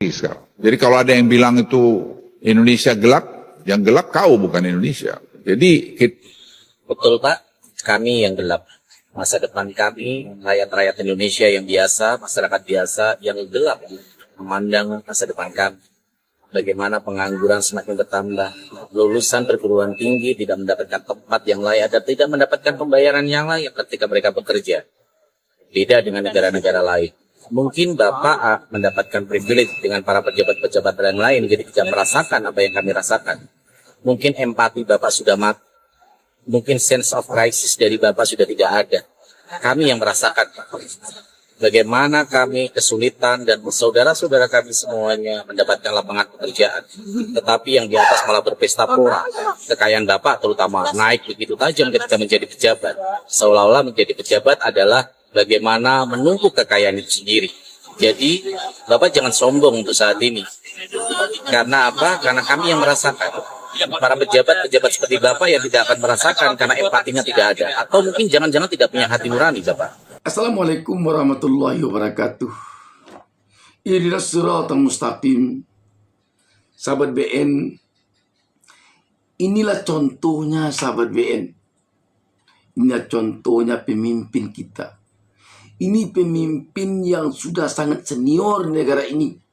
sekarang. Jadi kalau ada yang bilang itu Indonesia gelap, yang gelap kau bukan Indonesia. Jadi betul Pak, kami yang gelap. Masa depan kami, rakyat-rakyat Indonesia yang biasa, masyarakat biasa yang gelap memandang masa depan kami. Bagaimana pengangguran semakin bertambah, lulusan perguruan tinggi tidak mendapatkan tempat yang layak dan tidak mendapatkan pembayaran yang layak ketika mereka bekerja. Beda dengan negara-negara lain. Mungkin Bapak mendapatkan privilege dengan para pejabat-pejabat yang lain, jadi tidak merasakan apa yang kami rasakan. Mungkin empati Bapak sudah mati. Mungkin sense of crisis dari Bapak sudah tidak ada. Kami yang merasakan bagaimana kami kesulitan dan saudara-saudara kami semuanya mendapatkan lapangan pekerjaan. Tetapi yang di atas malah berpesta pora. Kekayaan Bapak terutama naik begitu tajam ketika menjadi pejabat. Seolah-olah menjadi pejabat adalah bagaimana menumpuk kekayaan itu sendiri. Jadi Bapak jangan sombong untuk saat ini. Karena apa? Karena kami yang merasakan. Para pejabat-pejabat seperti Bapak yang tidak akan merasakan karena empatinya tidak ada. Atau mungkin jangan-jangan tidak punya hati nurani, Bapak. Assalamualaikum warahmatullahi wabarakatuh. Ihdinas siratal mustaqim. Sahabat BN, inilah contohnya sahabat BN. Inilah contohnya pemimpin kita. Ini pemimpin yang sudah sangat senior di negara ini.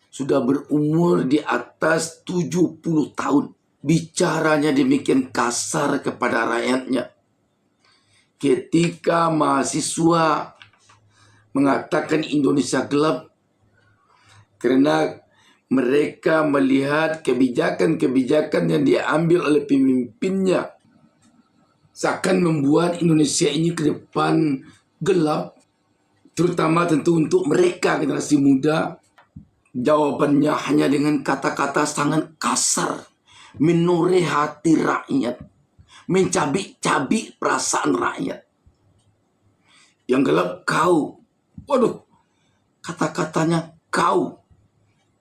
Sudah berumur di atas 70 tahun. Bicaranya demikian kasar kepada rakyatnya. Ketika mahasiswa mengatakan Indonesia gelap, karena mereka melihat kebijakan-kebijakan yang diambil oleh pemimpinnya seakan membuat Indonesia ini ke depan gelap, terutama tentu untuk mereka generasi muda. Jawabannya hanya dengan kata-kata sangat kasar, menoreh hati rakyat, mencabik-cabik perasaan rakyat. Yang gelap kau. Waduh, kata-katanya kau.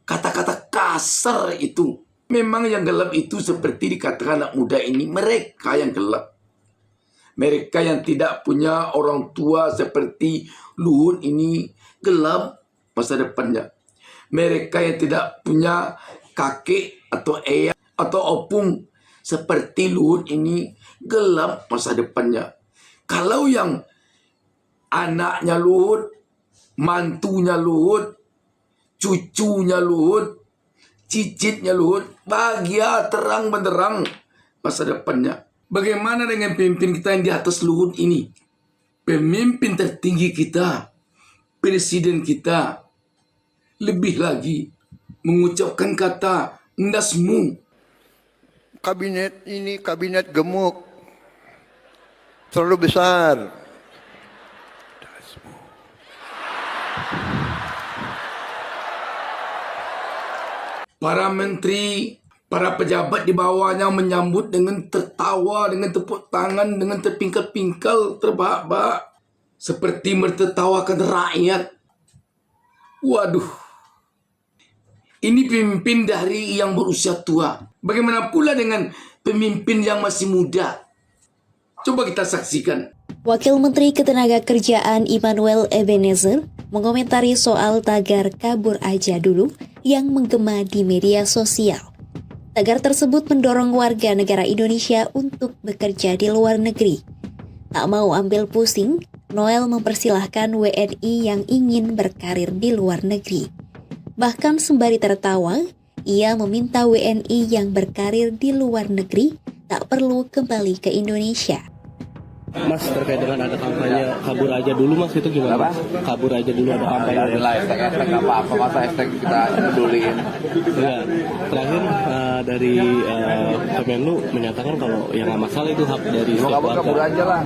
Kata-kata kasar itu. Memang yang gelap itu seperti dikatakan anak muda ini, mereka yang gelap. Mereka yang tidak punya orang tua seperti Luhut ini gelap masa depannya. Mereka yang tidak punya kakek atau ayah atau opung seperti Luhut ini gelap masa depannya. Kalau yang anaknya Luhut, mantunya Luhut, cucunya Luhut, cicitnya Luhut, bahagia terang benderang masa depannya. Bagaimana dengan pemimpin kita yang di atas Luhut ini? Pemimpin tertinggi kita, presiden kita, lebih lagi mengucapkan kata ndasmu. Kabinet ini kabinet gemuk, terlalu besar. Para menteri, para pejabat di bawahnya menyambut dengan tertawa, dengan tepuk tangan, dengan terpingkal-pingkal, terbahak-bahak, seperti mentertawakan rakyat. Waduh. Ini pemimpin dari yang berusia tua. Bagaimana pula dengan pemimpin yang masih muda? Coba kita saksikan. Wakil Menteri Ketenagakerjaan Immanuel Ebenezer mengomentari soal tagar kabur aja dulu yang menggema di media sosial. Tagar tersebut mendorong warga negara Indonesia untuk bekerja di luar negeri. Tak mau ambil pusing, Noel mempersilahkan WNI yang ingin berkarir di luar negeri. Bahkan sembari tertawa, ia meminta WNI yang berkarir di luar negeri tak perlu kembali ke Indonesia. Mas, terkait dengan ada kampanye kabur aja dulu, Mas, itu gimana? Apa? Kabur aja dulu ada kampanye. Ya udah lah, hashtag nggak apa-apa, masa hashtag kita peduliin. Ya, terakhir dari Kemenlu menyatakan kalau yang nggak masalah itu hak dari setiap warga. Kabur aja lah,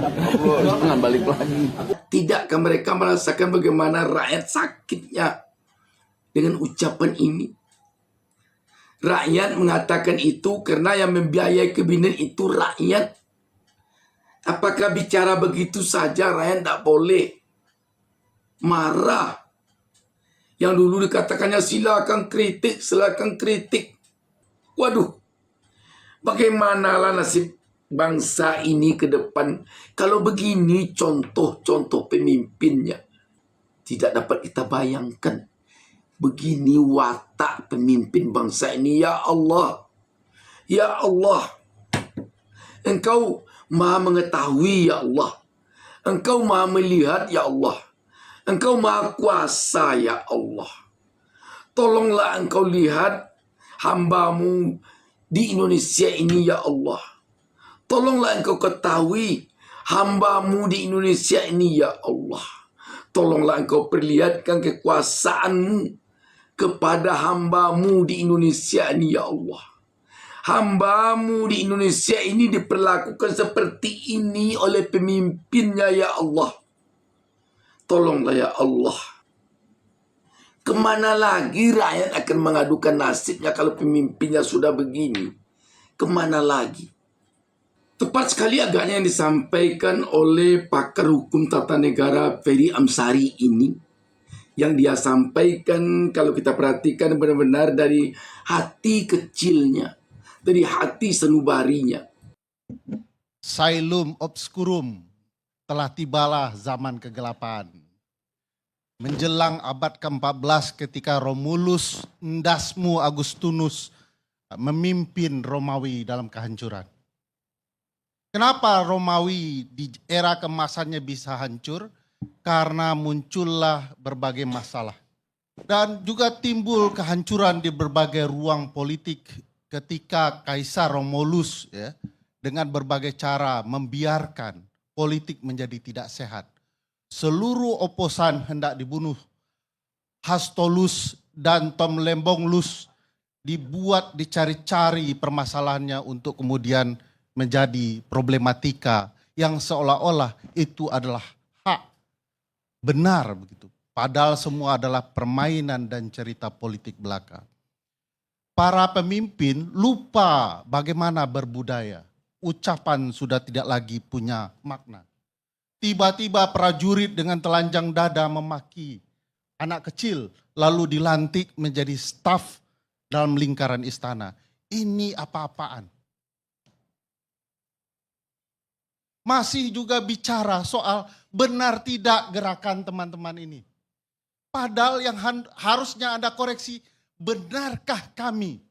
jangan balik lagi. Tidakkah mereka merasakan bagaimana rakyat sakitnya dengan ucapan ini? Rakyat mengatakan itu karena yang membiayai kabinet itu rakyat. Apakah bicara begitu saja rakyat tidak boleh marah? Yang dulu dikatakannya silakan kritik. Waduh, bagaimanalah nasib bangsa ini ke depan kalau begini contoh-contoh pemimpinnya? Tidak dapat kita bayangkan. Begini watak pemimpin bangsa ini, ya Allah. Ya Allah, Engkau maha mengetahui, ya Allah. Engkau maha melihat, ya Allah. Engkau maha kuasa, ya Allah. Tolonglah Engkau lihat hamba-Mu di Indonesia ini, ya Allah. Tolonglah Engkau ketahui hamba-Mu di Indonesia ini, ya Allah. Tolonglah Engkau perlihatkan kekuasaan-Mu kepada hamba-Mu di Indonesia ini, ya Allah. Hamba-Mu di Indonesia ini diperlakukan seperti ini oleh pemimpinnya, ya Allah. Tolonglah, ya Allah. Kemana lagi rakyat akan mengadukan nasibnya kalau pemimpinnya sudah begini? Kemana lagi? Tepat sekali agaknya yang disampaikan oleh pakar hukum tata negara Ferry Amsari ini. Yang dia sampaikan kalau kita perhatikan benar-benar dari hati kecilnya, dari hati sanubarinya. Sailum obscurum, telah tibalah zaman kegelapan. Menjelang abad ke-14 ketika Romulus Ndasmu Augustinus memimpin Romawi dalam kehancuran. Kenapa Romawi di era kemasannya bisa hancur? Karena muncullah berbagai masalah. Dan juga timbul kehancuran di berbagai ruang politik ketika Kaisar Romulus dengan berbagai cara membiarkan politik menjadi tidak sehat. Seluruh oposan hendak dibunuh. Hastolus dan Tomlembonglus dibuat dicari-cari permasalahannya untuk kemudian menjadi problematika yang seolah-olah itu adalah hak benar begitu. Padahal semua adalah permainan dan cerita politik belaka. Para pemimpin lupa bagaimana berbudaya. Ucapan sudah tidak lagi punya makna. Tiba-tiba prajurit dengan telanjang dada memaki anak kecil lalu dilantik menjadi staf dalam lingkaran istana. Ini apa-apaan? Masih juga bicara soal benar tidak gerakan teman-teman ini. Padahal yang harusnya Anda koreksi, benarkah kami?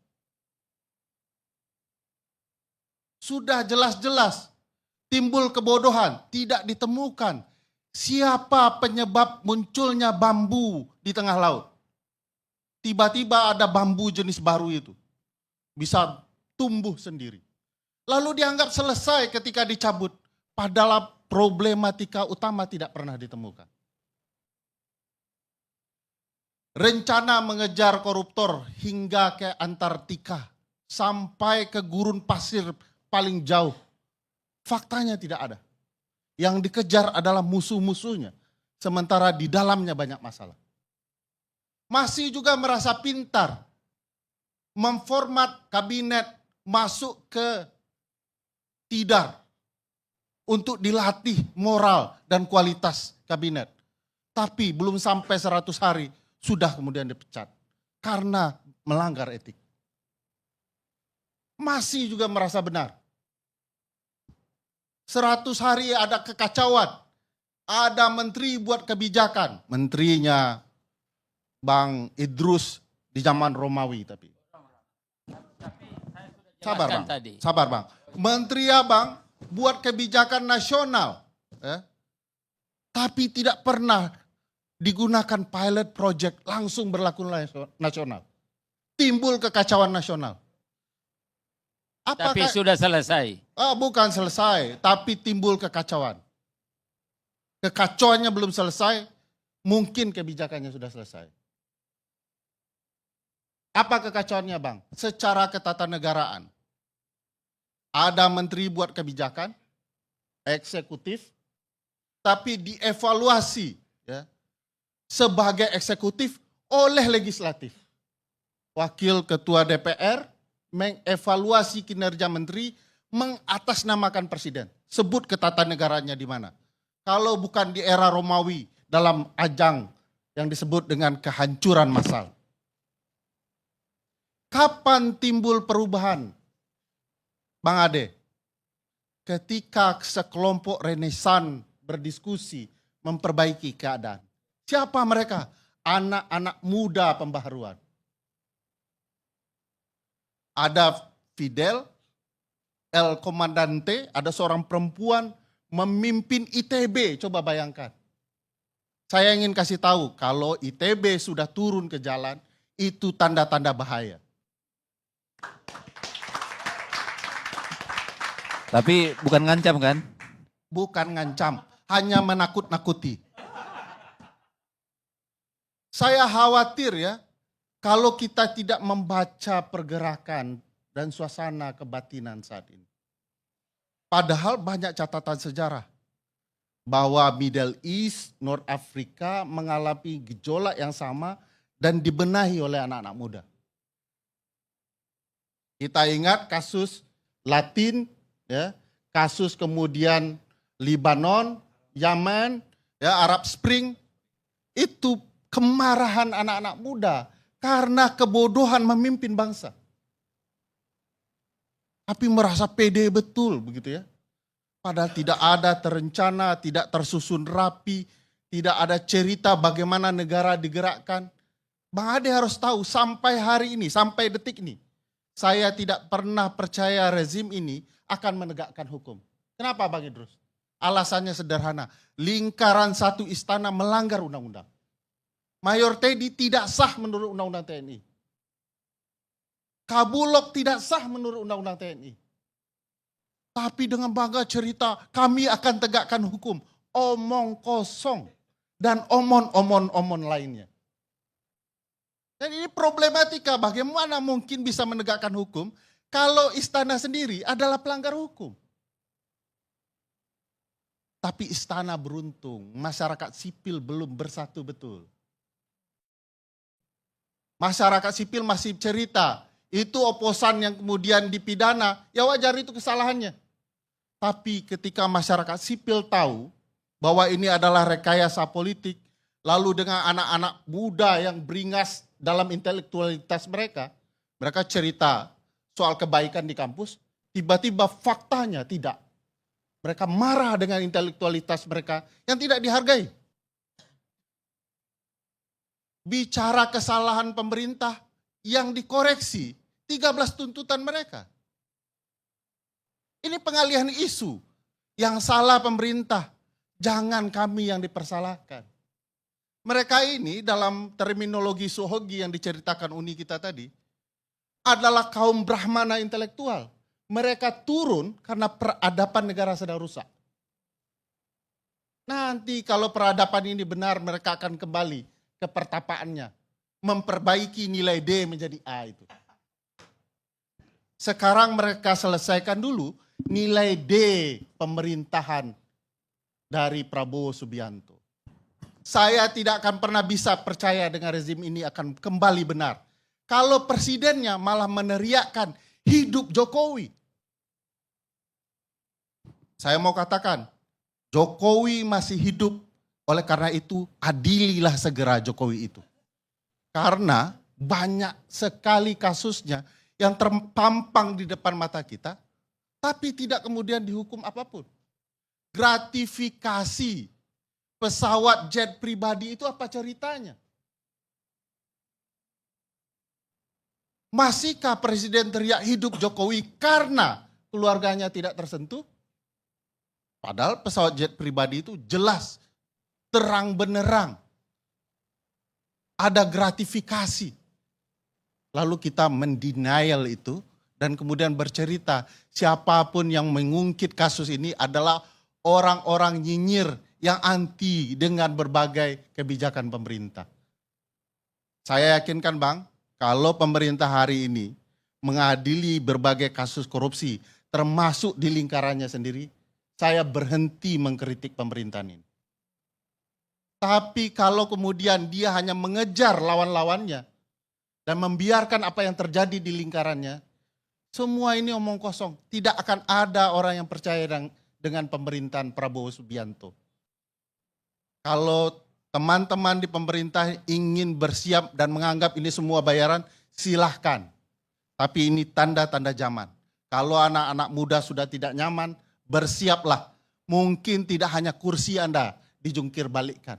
Sudah jelas-jelas timbul kebodohan, tidak ditemukan siapa penyebab munculnya bambu di tengah laut. Tiba-tiba ada bambu jenis baru itu. Bisa tumbuh sendiri. Lalu dianggap selesai ketika dicabut. Padahal problematika utama tidak pernah ditemukan. Rencana mengejar koruptor hingga ke Antartika. Sampai ke gurun pasir paling jauh. Faktanya tidak ada. Yang dikejar adalah musuh-musuhnya. Sementara di dalamnya banyak masalah. Masih juga merasa pintar. Memformat kabinet masuk ke tidar. Untuk dilatih moral dan kualitas kabinet. Tapi belum sampai 100 hari sudah kemudian dipecat. Karena melanggar etik. Masih juga merasa benar. 100 hari ada kekacauan. Ada menteri buat kebijakan. Menterinya Bang Idrus di zaman Romawi tapi. Sabar Bang, sabar Bang. Menteri Abang buat kebijakan nasional. Tapi tidak pernah digunakan pilot project langsung berlaku nasional. Timbul kekacauan nasional. Apakah, tapi sudah selesai. Bukan selesai, tapi timbul kekacauan. Kekacauannya belum selesai, mungkin kebijakannya sudah selesai. Apa kekacauannya Bang? Secara ketatanegaraan. Ada menteri buat kebijakan, eksekutif, tapi dievaluasi sebagai eksekutif oleh legislatif. Wakil Ketua DPR mengevaluasi kinerja menteri, mengatasnamakan presiden. Sebut ketatanegaranya di mana. Kalau bukan di era Romawi dalam ajang yang disebut dengan kehancuran massal. Kapan timbul perubahan? Bang Ade, ketika sekelompok renesan berdiskusi memperbaiki keadaan. Siapa mereka? anak-anak muda pembaharuan. Ada Fidel, El Comandante, ada seorang perempuan memimpin ITB, coba bayangkan. Saya ingin kasih tahu, kalau ITB sudah turun ke jalan, itu tanda-tanda bahaya. Tapi bukan ngancam kan? Bukan ngancam, hanya menakut-nakuti. Saya khawatir ya, kalau kita tidak membaca pergerakan dan suasana kebatinan saat ini. Padahal banyak catatan sejarah bahwa Middle East, North Africa mengalami gejolak yang sama dan dibenahi oleh anak-anak muda. Kita ingat kasus Latin, ya, kasus kemudian Lebanon, Yaman, ya, Arab Spring, itu kemarahan anak-anak muda karena kebodohan memimpin bangsa. Tapi merasa pede betul begitu ya. Padahal tidak ada terencana, tidak tersusun rapi, tidak ada cerita bagaimana negara digerakkan. Bang Ade harus tahu sampai hari ini, sampai detik ini, saya tidak pernah percaya rezim ini akan menegakkan hukum. Kenapa Bang Idrus? Alasannya sederhana, lingkaran satu istana melanggar undang-undang. Mayor Teddy tidak sah menurut undang-undang TNI. Kabulok tidak sah menurut undang-undang TNI. Tapi dengan bangga cerita, kami akan tegakkan hukum. Omong kosong dan omon lainnya. Dan ini problematika, bagaimana mungkin bisa menegakkan hukum kalau istana sendiri adalah pelanggar hukum. Tapi istana beruntung, masyarakat sipil belum bersatu betul. Masyarakat sipil masih cerita, itu oposan yang kemudian dipidana, ya wajar itu kesalahannya. Tapi ketika masyarakat sipil tahu bahwa ini adalah rekayasa politik, lalu dengan anak-anak muda yang beringas dalam intelektualitas mereka, mereka cerita soal kebaikan di kampus, tiba-tiba faktanya tidak. Mereka marah dengan intelektualitas mereka yang tidak dihargai. Bicara kesalahan pemerintah yang dikoreksi, 13 tuntutan mereka. Ini pengalihan isu. Yang salah pemerintah, jangan kami yang dipersalahkan. Mereka ini dalam terminologi Sohogi yang diceritakan Uni kita tadi, adalah kaum Brahmana intelektual. Mereka turun karena peradaban negara sedang rusak. Nanti kalau peradaban ini benar, mereka akan kembali ke pertapaannya. Memperbaiki nilai D menjadi A itu. Sekarang mereka selesaikan dulu nilai D pemerintahan dari Prabowo Subianto. Saya tidak akan pernah bisa percaya dengan rezim ini akan kembali benar. Kalau presidennya malah meneriakkan hidup Jokowi. Saya mau katakan, Jokowi masih hidup, oleh karena itu adililah segera Jokowi itu. Karena banyak sekali kasusnya yang terpampang di depan mata kita, tapi tidak kemudian dihukum apapun. Gratifikasi pesawat jet pribadi itu apa ceritanya? Masihkah presiden teriak hidup Jokowi karena keluarganya tidak tersentuh? Padahal pesawat jet pribadi itu jelas, terang benerang. Ada gratifikasi. Lalu kita mendenial itu dan kemudian bercerita siapapun yang mengungkit kasus ini adalah orang-orang nyinyir yang anti dengan berbagai kebijakan pemerintah. Saya yakinkan Bang, kalau pemerintah hari ini mengadili berbagai kasus korupsi, termasuk di lingkarannya sendiri, saya berhenti mengkritik pemerintahan ini. Tapi kalau kemudian dia hanya mengejar lawan-lawannya dan membiarkan apa yang terjadi di lingkarannya, semua ini omong kosong. Tidak akan ada orang yang percaya dengan pemerintahan Prabowo Subianto. Kalau teman-teman di pemerintah ingin bersiap dan menganggap ini semua bayaran, silahkan. Tapi ini tanda-tanda zaman. Kalau anak-anak muda sudah tidak nyaman, bersiaplah. Mungkin tidak hanya kursi Anda dijungkir balikkan.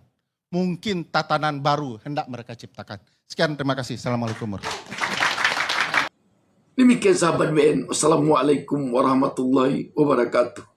mungkin tatanan baru hendak mereka ciptakan. Sekian, terima kasih. Assalamualaikum warahmatullahi wabarakatuh. Demikian sahabat BN. Wassalamualaikum warahmatullahi wabarakatuh.